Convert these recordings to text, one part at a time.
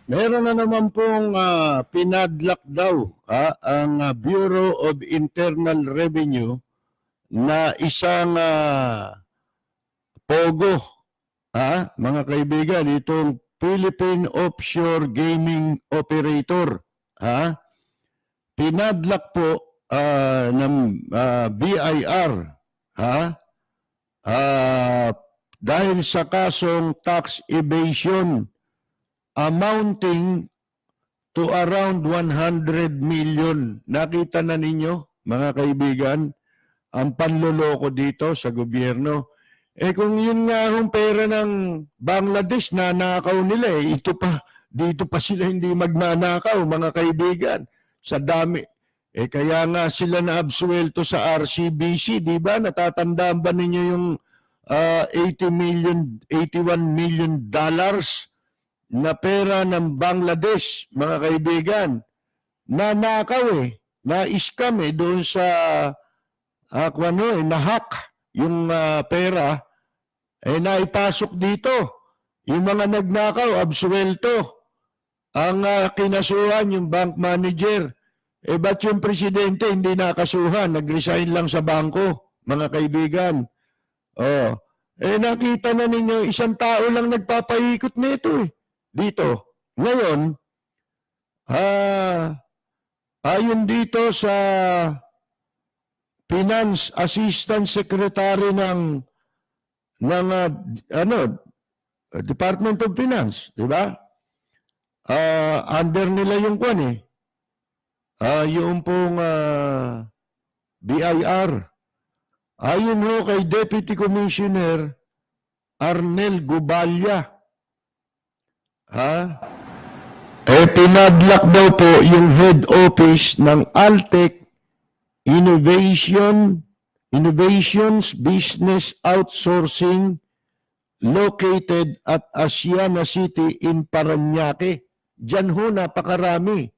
Meron na naman pong pinadlock daw ang Bureau of Internal Revenue na isang POGO, mga kaibigan, itong Philippine Offshore Gaming Operator. Pinadlock po ng BIR dahil sa kasong tax evasion amounting to around 100 million. Nakita na ninyo, mga kaibigan, ang panloloko dito sa gobyerno. Kung yun nga yung pera ng Bangladesh, nanakaw nila dito pa sila hindi magnanakaw, mga kaibigan, sa dami. Kaya nga sila na-absuelto sa RCBC, di ba? Natatandaan ba ninyo yung 81 million dollars na pera ng Bangladesh, mga kaibigan, nanakaw na-scam doon sa na-hack yung pera, naipasok dito. Yung mga nagnakaw, absuelto. Ang kinasuhan, yung bank manager. Ba't yung presidente hindi nakasuhan? Nag-resign lang sa bangko, mga kaibigan. Nakita na ninyo, isang tao lang nagpapaikot nito dito. Ngayon, ayon dito sa Finance Assistant Secretary ng Department of Finance, di ba? Under nila yung yung pong BIR. Ayon ho kay Deputy Commissioner Arnel Guballa, pinadlock daw po yung head office ng Altec Innovations Business Outsourcing located at Asiana City in Parañaque. Diyan ho, napakarami.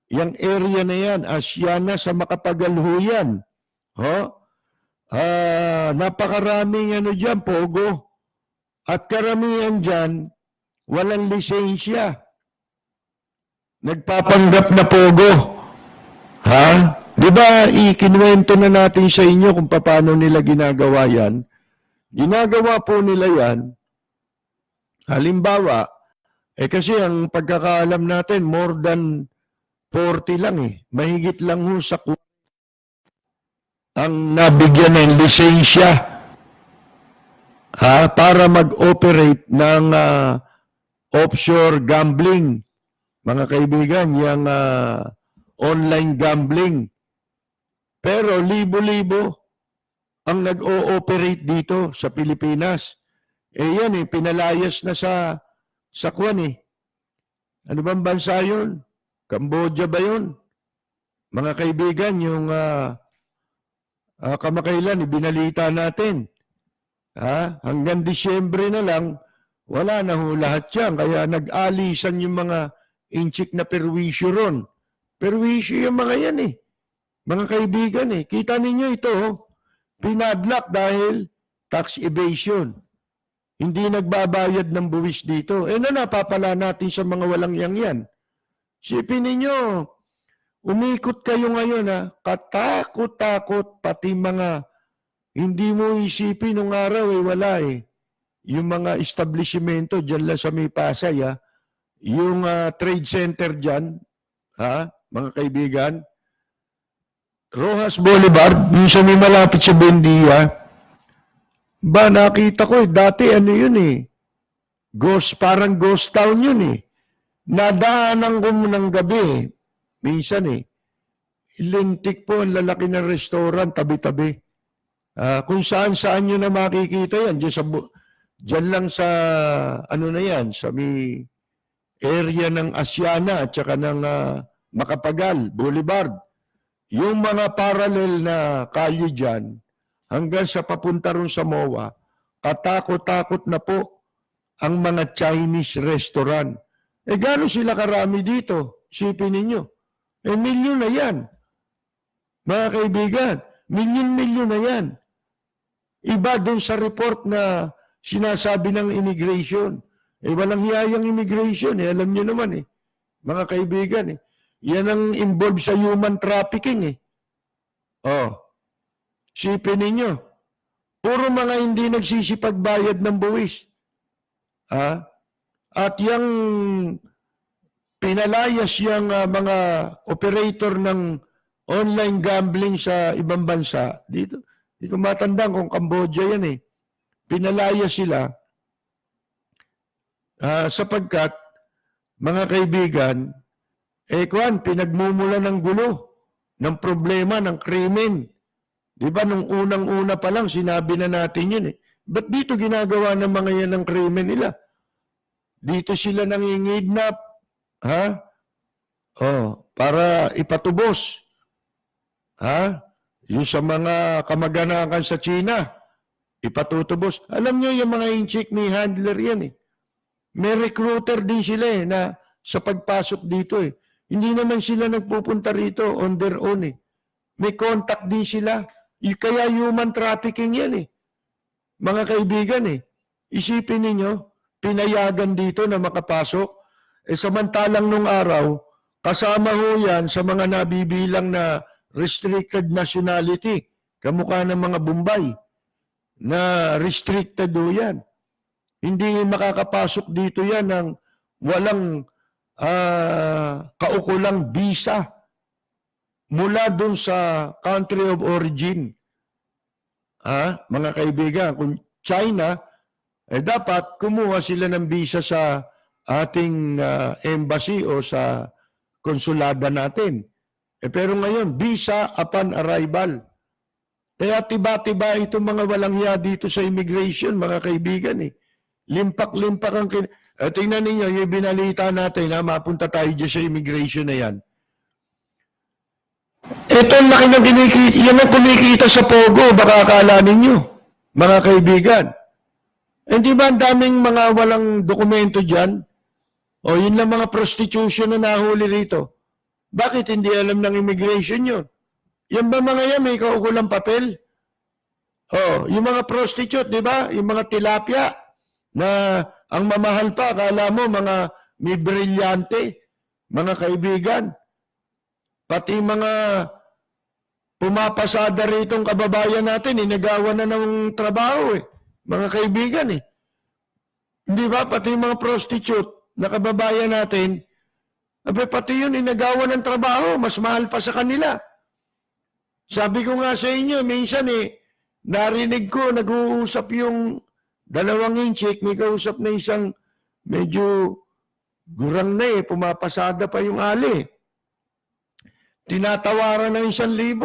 Yung area na yan, Asiana sa Makapagalhuyan. Napakaraming dyan, Pogo. At karamihan dyan, walang lisensya. Nagpapanggap na Pogo. Di ba, ikinuwento na natin sa inyo kung paano nila ginagawa yan. Ginagawa po nila yan, halimbawa, kasi ang pagkakaalam natin, more than 40 lang Mahigit lang ho sa ang nabigyan ng lisensya para mag-operate ng offshore gambling. Mga kaibigan, yung online gambling. Pero libo-libo ang nag-o-operate dito sa Pilipinas. Yan pinalayas na sa Ano bang bansa yun? Cambodia ba yun? Mga kaibigan, yung kamakailan, ibinalita natin. Hanggang Disyembre na lang, wala na ho lahat yan. Kaya nag-alisan yung mga inchik na perwisyo ron. Perwisyo yung mga yan Mga kaibigan Kita ninyo ito pinadlock dahil tax evasion. Hindi nagbabayad ng buwis dito. Napapala natin sa mga walang yan. Sipin ninyo, umikot kayo ngayon katakot-takot, pati mga hindi mo isipin nung araw wala Yung mga establishmento dyan lang sa may Pasay yung trade center dyan, mga kaibigan, Rojas Boulevard, yung sa may malapit sa Buendia, nakita ko dati yun parang ghost town yun Nadaanan ko ng gabi minsan lintik po ang lalaki ng restaurant, tabi-tabi. Kung saan-saan nyo na makikita yan, dyan lang sa, na yan, sa may area ng Asiana at saka ng Makapagal, Boulevard. Yung mga parallel na kalye dyan, hanggang sa papunta ron sa MOA, katakot-takot na po ang mga Chinese restaurant. Gano'n sila karami dito? Sipin ninyo. Milyon na yan. Mga kaibigan, milyon-milyon na yan. Iba doon sa report na sinasabi ng immigration. Walang hiyayang immigration. Alam nyo naman mga kaibigan eh. Yan ang involved sa human trafficking eh. Oh, sipin ninyo, puro mga hindi nagsisipagbayad ng buwis. Ha? At yung pinalayas yung mga operator ng online gambling sa ibang bansa, dito, hindi ko matandaan kung Cambodia yan eh. Pinalayas sila sapagkat, mga kaibigan, pinagmumula ng gulo, ng problema, ng krimen. Di ba, nung unang-una pa lang, sinabi na natin yun eh. Ba't dito ginagawa ng mga yan ng krimen nila? Dito sila nangingidnap, ha? Oh, para ipatubos. Ha? Yung sa mga kamag-anakan sa China, ipatutubos. Alam nyo, yung mga inchik ni handler yan eh. May recruiter din sila eh, na sa pagpasok dito eh. Hindi naman sila nagpupunta rito on their own eh. May contact din sila. Kaya human trafficking yan eh. Mga kaibigan eh. Isipin ninyo, pinayagan dito na makapasok. Samantalang nung araw, kasama ho yan sa mga nabibilang na restricted nationality. Kamukha ng mga Bombay na restricted ho yan. Hindi makakapasok dito yan ng walang kaukulang visa mula dun sa country of origin. Mga kaibigan, kung China, dapat kumuha sila ng visa sa ating embassy o sa konsulada natin. Pero ngayon, visa upon arrival. Kaya tiba-tiba itong mga walang hiya dito sa immigration, mga kaibigan eh. Limpak-limpak ang tingnan ninyo, yung binalita natin na mapunta tayo dyan sa immigration na yan. Ito ang laki ng kinikita, yan ang kumikita sa Pogo, baka akala ninyo, mga kaibigan. Hindi ba ang daming mga walang dokumento dyan? O yun lang mga prostitution na nahuli rito. Bakit hindi alam ng immigration yun? Yan ba mga yan, may kaukulang papel? Yung mga prostitute, di ba? Yung mga tilapia na ang mamahal pa, akala mo mga may brilyante, mga kaibigan. Pati mga pumapasada ritong kababayan natin, inagawa na ng trabaho eh. Mga kaibigan eh. Hindi ba? Pati mga prostitute na kababayan natin, pati yun inagawa ng trabaho, mas mahal pa sa kanila. Sabi ko nga sa inyo, minsan eh, narinig ko, nag-uusap yung dalawang inchik, may kausap na isang medyo gurang na eh, pumapasada pa yung ali. Tinatawaran ng 1,000.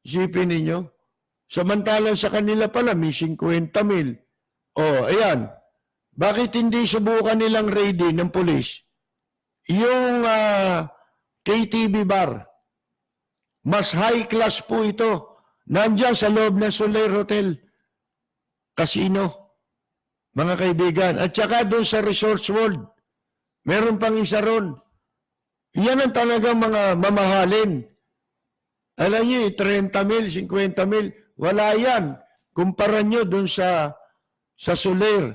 Isipin ninyo. Samantalang sa kanila pala, may 50,000. Ayan. Bakit hindi subukan nilang raidin ng polis? Yung KTV bar, mas high class po ito. Nandiyan sa loob ng Soler Hotel Casino, mga kaibigan. At saka doon sa Resorts World, meron pang isa ron. Yan ang talagang mga mamahalin. Alam niyo, 30,000, 50,000, wala yan. Kumpara nyo doon sa Soler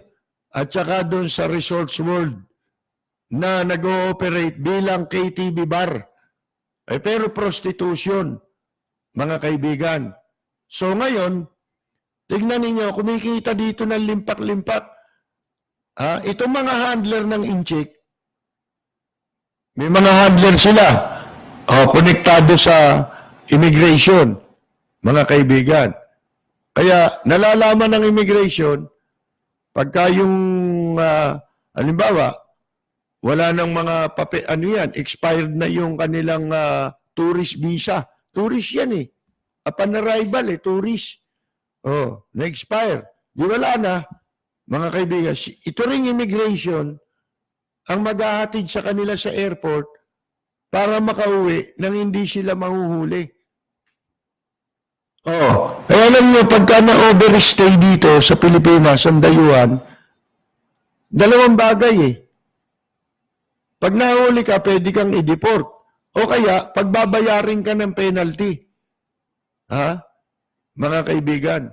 at saka doon sa Resorts World na nag-ooperate bilang KTV bar. Pero prostitution, mga kaibigan. So ngayon, tignan ninyo, kumikita dito ng limpak-limpak. Itong mga handler ng inchik, may mga handler sila, konektado sa immigration, mga kaibigan. Kaya nalalaman ng immigration, pagka yung, halimbawa, wala nang mga expired na yung kanilang tourist visa. Tourist yan eh. Upon arrival tourist. Na-expire. Di wala na, mga kaibigan. Ito ring immigration, ang maghahatid sa kanila sa airport para makauwi nang hindi sila mahuhuli. Kaya alam nyo, pagka na-overstay dito sa Pilipinas, ang dayuhan, dalawang bagay eh. Pag nahuli ka, pwede kang i-deport. O kaya, pagbabayarin ka ng penalty. Mga kaibigan.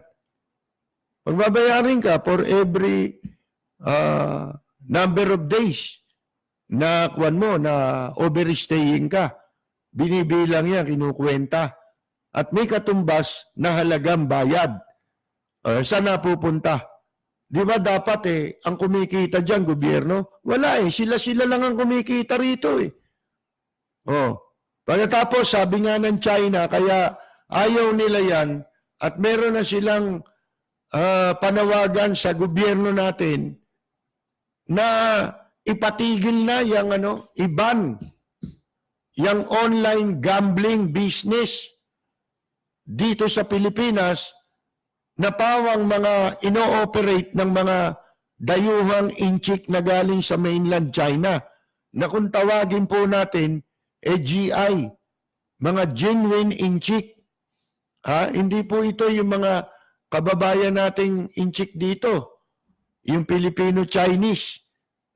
Pagbabayarin ka for every number of days na kuwan mo na overstaying ka. Binibilang yan, kinukwenta. At may katumbas na halagang bayad. Saan napupunta? Di ba dapat ang kumikita dyan, gobyerno? Wala sila-sila lang ang kumikita rito Pagkatapos, sabi nga ng China, kaya ayaw nila yan at meron na silang panawagan sa gobyerno natin na ipatigil na yung i-ban yung online gambling business dito sa Pilipinas na pawang mga ino-operate ng mga dayuhang inchik na galing sa mainland China na kung tawagin po natin GI, mga genuine inchik. Hindi po ito yung mga kababayan nating inchik dito, yung Filipino-Chinese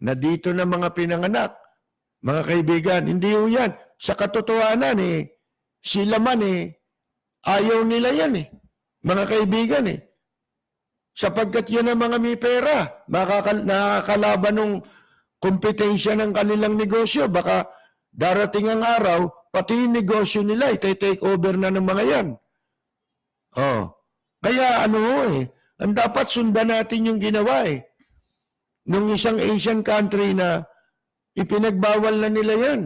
na dito na mga pinanganak. Mga kaibigan, hindi po yan. Sa katotohanan sila man ayaw nila yan mga kaibigan sapagkat yan ang mga may pera, nakakalaban ng kompetensya ng kanilang negosyo. Baka darating ang araw, pati yung negosyo nila ite-take over na ng mga yan. Kaya ang dapat sundan natin yung ginawa nung isang Asian country na ipinagbawal na nila yan.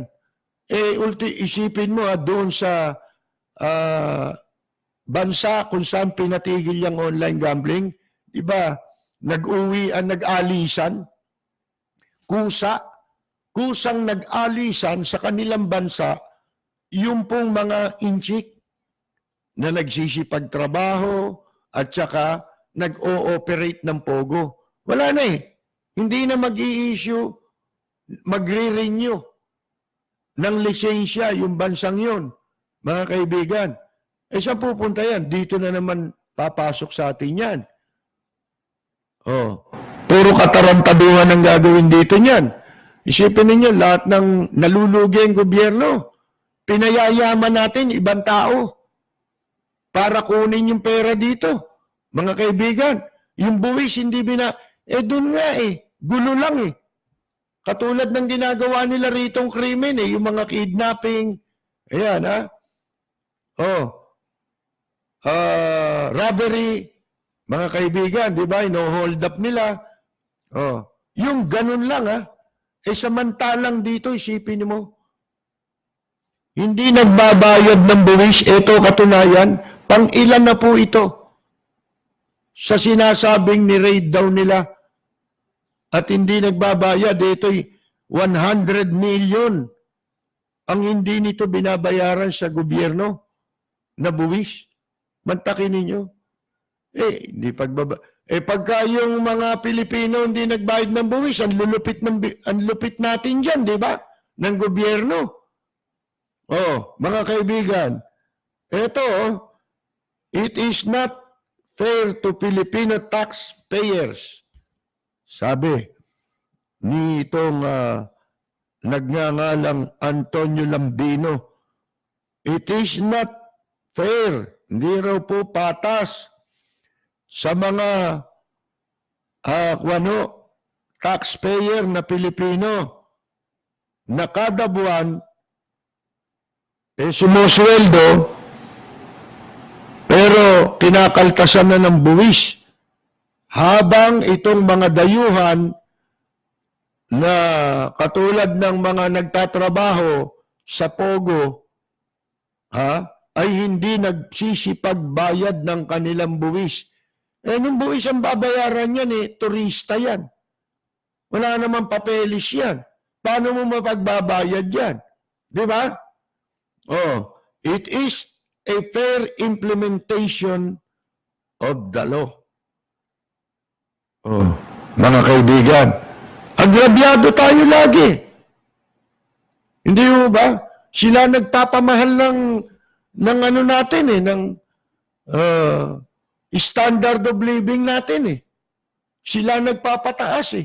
Isipin mo doon sa bansa kung saan pinatigil yung online gambling, diba, nag-alisan, kusang nag-alisan sa kanilang bansa, yung pong mga inchik na nagsisipagtrabaho at saka nag-o-operate ng pogo. Wala na hindi na mag-i-issue, magre-renew ng lisensya yung bansang yun. Mga kaibigan, saan pupunta yan? Dito na naman papasok sa atin yan. Puro katarantaduhan ang gagawin dito niyan. Isipin ninyo, lahat ng nalulugi ang gobyerno, pinayayaman natin ibang tao para kunin yung pera dito. Mga kaibigan, yung buwis hindi doon nga gulo lang Katulad ng ginagawa nila ritong krimen yung mga kidnapping, ayan robbery, mga kaibigan, di ba? No-hold up nila. Yung ganun lang samantalang dito, isipin mo, hindi nagbabayad ng buwis. Ito katunayan, pang ilan na po ito sa sinasabing ni-raid daw nila at hindi nagbabayad. Ito'y 100 million ang hindi nito binabayaran sa gobyerno na buwis. Mantakin ninyo. Hindi pagka yung mga Pilipino hindi nagbayad ng buwis, ang lupit natin dyan, di ba? Ng gobyerno. Mga kaibigan, ito, it is not fair to Filipino taxpayers. Sabi ni itong nagngangalang Antonio Lambino, it is not fair, hindi raw po patas sa mga taxpayer na Pilipino na kada buwan sumusweldo pero kinakaltasan na ng buwis. Habang itong mga dayuhan na katulad ng mga nagtatrabaho sa Pogo ay hindi nagsisipagbayad ng kanilang buwis. Nung buwis ang babayaran yan turista yan. Wala namang papeles yan. Paano mo mapagbabayad yan? Di ba? It is a fair implementation of the law. Mga kaibigan, agrabyado tayo lagi. Hindi mo ba? Sila nagpapamahal ng natin ng standard of living natin Sila nagpapataas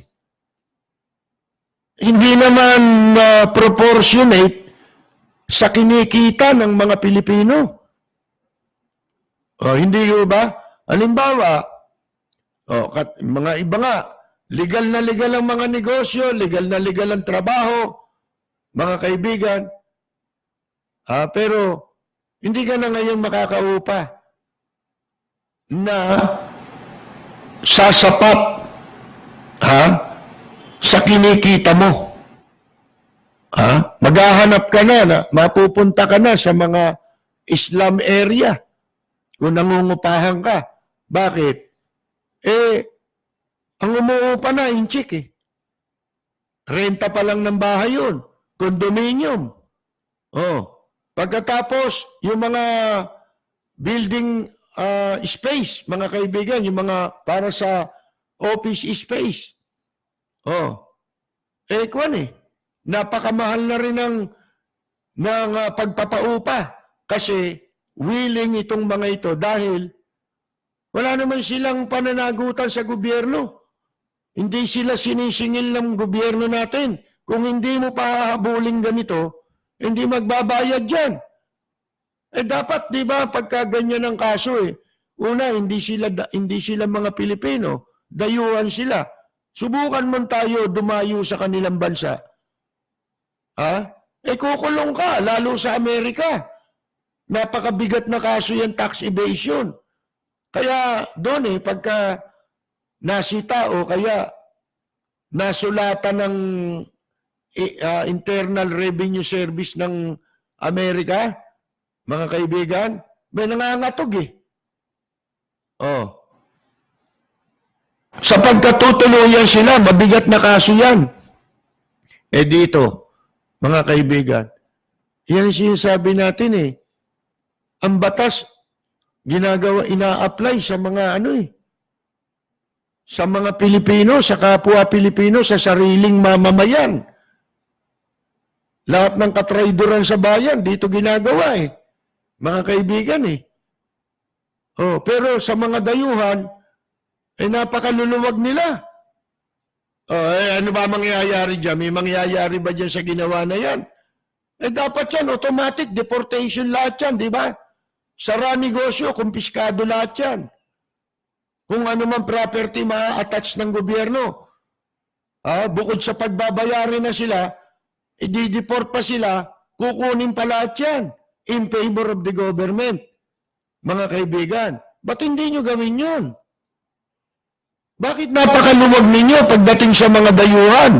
Hindi naman proportionate sa kinikita ng mga Pilipino. Hindi mo ba? Halimbawa, mga iba nga, Legal na legal ang mga negosyo, legal na legal ang trabaho, mga kaibigan. Pero hindi ka na ngayon makakaupa na sasapat sa kinikita mo. Maghahanap ka na, mapupunta ka na sa mga Islam area kung nangungupahan ka. Bakit? Ang umuupa na, inchik eh. Renta pa lang ng bahay yun. Condominium. Pagkatapos, yung mga building space, mga kaibigan, yung mga para sa office space. Napakamahal na rin ng pagpapaupa kasi willing itong mga ito dahil wala naman silang pananagutan sa gobyerno. Hindi sila sinisingil ng gobyerno natin. Kung hindi mo pahahabuling ganito, hindi magbabayad yan. Dapat, di ba, pagka ganyan ang kaso una, hindi sila mga Pilipino, dayuhan sila. Subukan mo tayo dumayo sa kanilang bansa. Kukulong ka, lalo sa Amerika. Napakabigat na kaso yan, tax evasion. Kaya doon pagka nasita o kaya nasulatan ng Internal Revenue Service ng Amerika, mga kaibigan, may nangangatog Sa pagkatutuluyan sila, mabigat na kaso yan. Dito, mga kaibigan, yan sinasabi natin ang batas, ina-apply sa mga sa mga Pilipino, sa kapwa Pilipino, sa sariling mamamayan. Lahat ng katrayduran sa bayan, dito ginagawa mga kaibigan pero sa mga dayuhan, napakaluluwag nila. Ano ba mangyayari dyan? May mangyayari ba dyan sa ginawa na yan? Dapat yan, automatic deportation lahat yan, di ba? Sara negosyo, kumpiskado lahat yan. Kung ano man property ma-attach ng gobyerno. Bukod sa pagbabayari na sila, i-deport pa sila, kukunin pa lahat yan in favor of the government. Mga kaibigan, ba't hindi nyo gawin yun? Bakit napakaluwag ninyo pagdating sa mga dayuhan?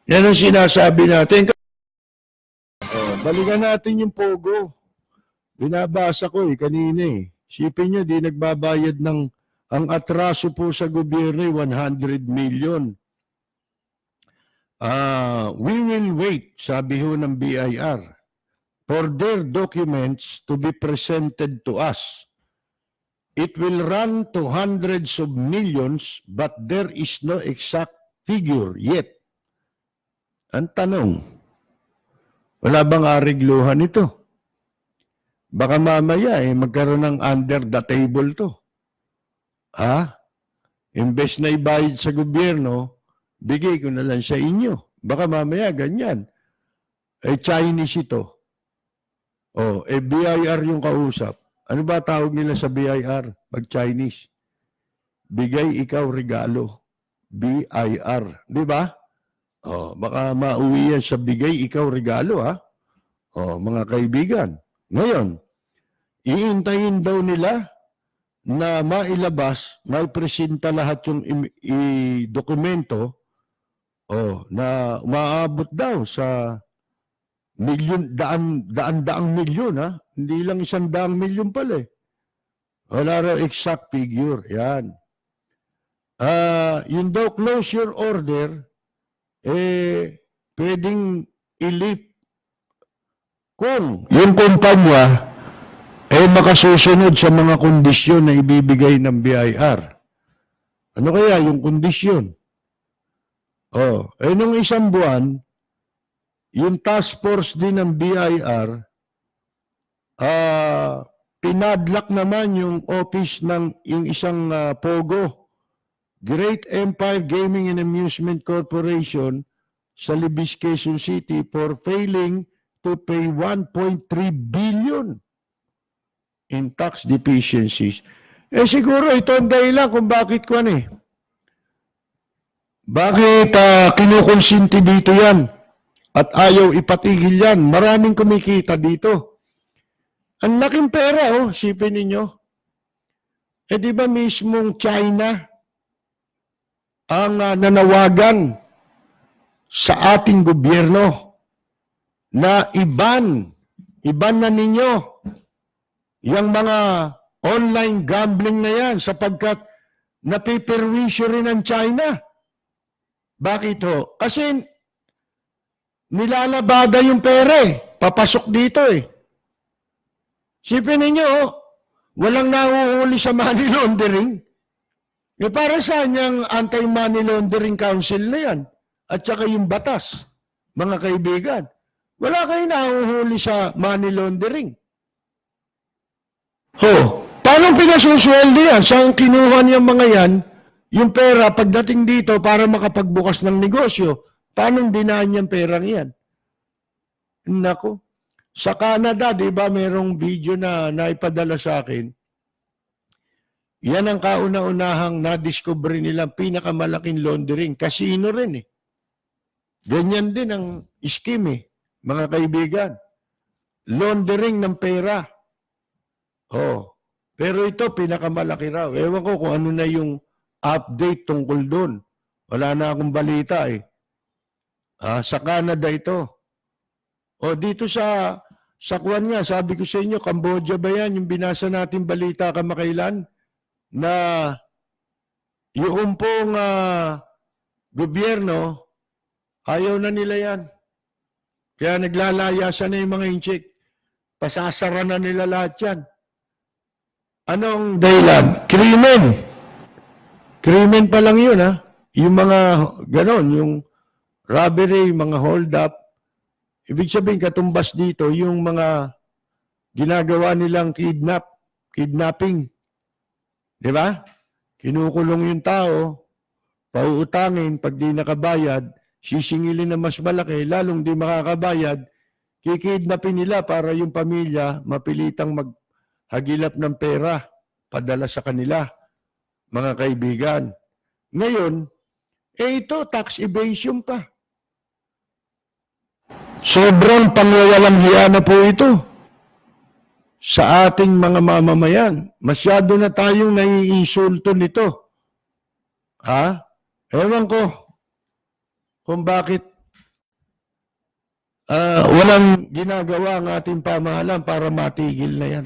Yan ang sinasabi natin. Balikan natin yung Pogo. Binabasa ko kanina Sipin nyo, di nagbabayad ang atraso po sa gobyerno 100 million. We will wait, sabi ho ng BIR, for their documents to be presented to us. It will run to hundreds of millions, but there is no exact figure yet. Ang tanong, wala bang arigluhan ito? Baka mamaya magkaroon ng under the table to. Imbes na ibayad sa gobyerno, bigay ko na lang sa inyo. Baka mamaya ganyan. Chinese ito. BIR yung kausap. Ano ba tawag nila sa BIR pag Chinese? Bigay ikaw regalo. BIR. Di ba? Baka mauwi yan sa bigay ikaw regalo mga kaibigan. Ngayon, iintayin daw nila na mailabas, maipresenta lahat yung dokumento na umaabot daw sa milyon, daang milyon Hindi lang 100 milyon pala Wala raw exact figure. Yan. Yung daw closure order, pwedeng i-lift kung yung kumpanya makasusunod sa mga kondisyon na ibibigay ng BIR. Ano kaya yung kondisyon? Nung isang buwan, yung task force din ng BIR, pinadlock naman yung office ng yung isang Pogo, Great Empire Gaming and Amusement Corporation sa Libis, Quezon City for failing to pay 1.3 billion in tax deficiencies. Siguro ito ang dahilan kung bakit Bakit kinukonsinti dito yan? At ayaw ipatigil yan. Maraming kumikita dito. Ang laking pera, oh, sipin ninyo. Eh di ba mismong China ang nanawagan sa ating gobyerno na iban na ninyo yung mga online gambling na yan sapagkat napiperwisyo rin ang China. Bakit ho? Kasi nilalabada yung pera eh. Papasok dito eh. Sipin ninyo, walang nahuhuli sa money laundering. Eh para saan yung Anti-Money Laundering Council na yan? At saka yung batas, mga kaibigan. Wala kayo nahuhuli sa money laundering. Paano pinasusweldo yan? Saan kinuha niyang mga yan? Yung pera pagdating dito para makapagbukas ng negosyo. Paano dinaan yung perang yan? Nako. Sa Canada, di ba, merong video na naipadala sa akin. Yan ang kauna-unahang na-discover nilang pinakamalaking laundering. Casino rin eh. Ganyan din ang scheme eh, mga kaibigan. Laundering ng pera. Pero ito, pinakamalaki raw. Ewan ko kung ano na yung update tungkol doon. Wala na akong balita eh. Sa Canada ito. Dito sa Kwan nga, sabi ko sa inyo, Cambodia ba yan? Yung binasa natin balita kamakailan na yung pong gobyerno, ayaw na nila yan. Kaya naglalayasan na yung mga inchik. Pasasara na nila lahat yan. Anong dahilan? Krimen. Krimen pa lang yun, ha? Yung mga ganon, yung robbery, mga hold up. Ibig sabihin, katumbas dito, yung mga ginagawa nilang kidnapping. Di ba? Kinukulong yung tao, pauutangin, pag di nakabayad, sisingilin na mas malaki, lalong di makakabayad, kikidnapin nila para yung pamilya mapilitang maghagilap ng pera, padala sa kanila, mga kaibigan. Ngayon, ito, tax evasion pa. Sobrang pangwawalang hiya na po ito sa ating mga mamamayan. Masyado na tayong naiinsulto nito. Ewan ko kung bakit walang ginagawa ang ating pamahalaan para matigil na yan.